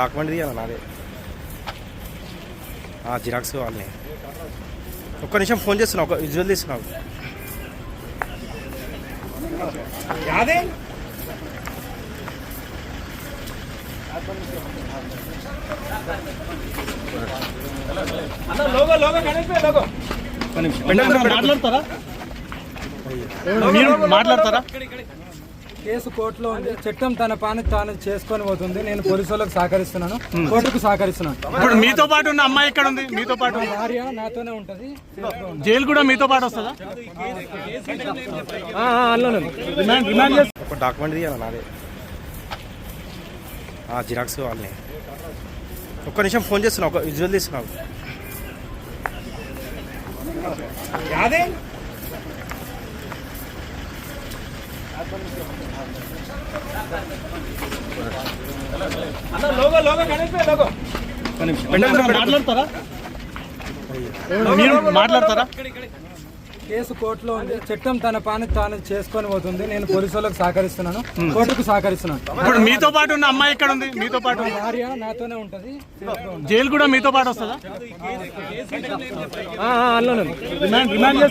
Document తీయాలి నాదే xerox కావాలి. ఒక్క నిమిషం ఫోన్ చేస్తున్నా, ఒక విజువల్ తీస్తున్నావు. మాట్లాడతారా? కేసు కోర్టులో ఉంది. చట్టం తన పని తాను చేసుకొని పోతుంది. నేను పోలీసు వాళ్ళకి సహకరిస్తున్నాను, కోర్టుకు సహకరిస్తున్నాను. ఇప్పుడు మీతో పాటు ఉన్న అమ్మాయి ఎక్కడ ఉంది? మీతో పాటు భార్య నాతోనే ఉంటది. జైలు కూడా మీతో పాటు వస్తుందా? ఒక డాక్యుమెంట్ తీయాలి నాదే జిరాక్స్ కావాలి. ఒక్క నిమిషం ఫోన్ చేస్తున్నా, ఒక విజువల్ తీస్తున్నావు. మాట్లాడతారా? మాట్లాడతారా? కేసు కోర్టులో ఉంది. చట్టం తన పని తాను చేసుకొని పోతుంది. నేను పోలీసు వాళ్ళకి సహకరిస్తున్నాను, కోర్టుకు సహకరిస్తున్నాను. ఇప్పుడు మీతో పాటు ఉన్న అమ్మాయి ఎక్కడ ఉంది? మీతో పాటు భార్య నాతోనే ఉంటది. జైలు కూడా మీతో పాటు వస్తుందా?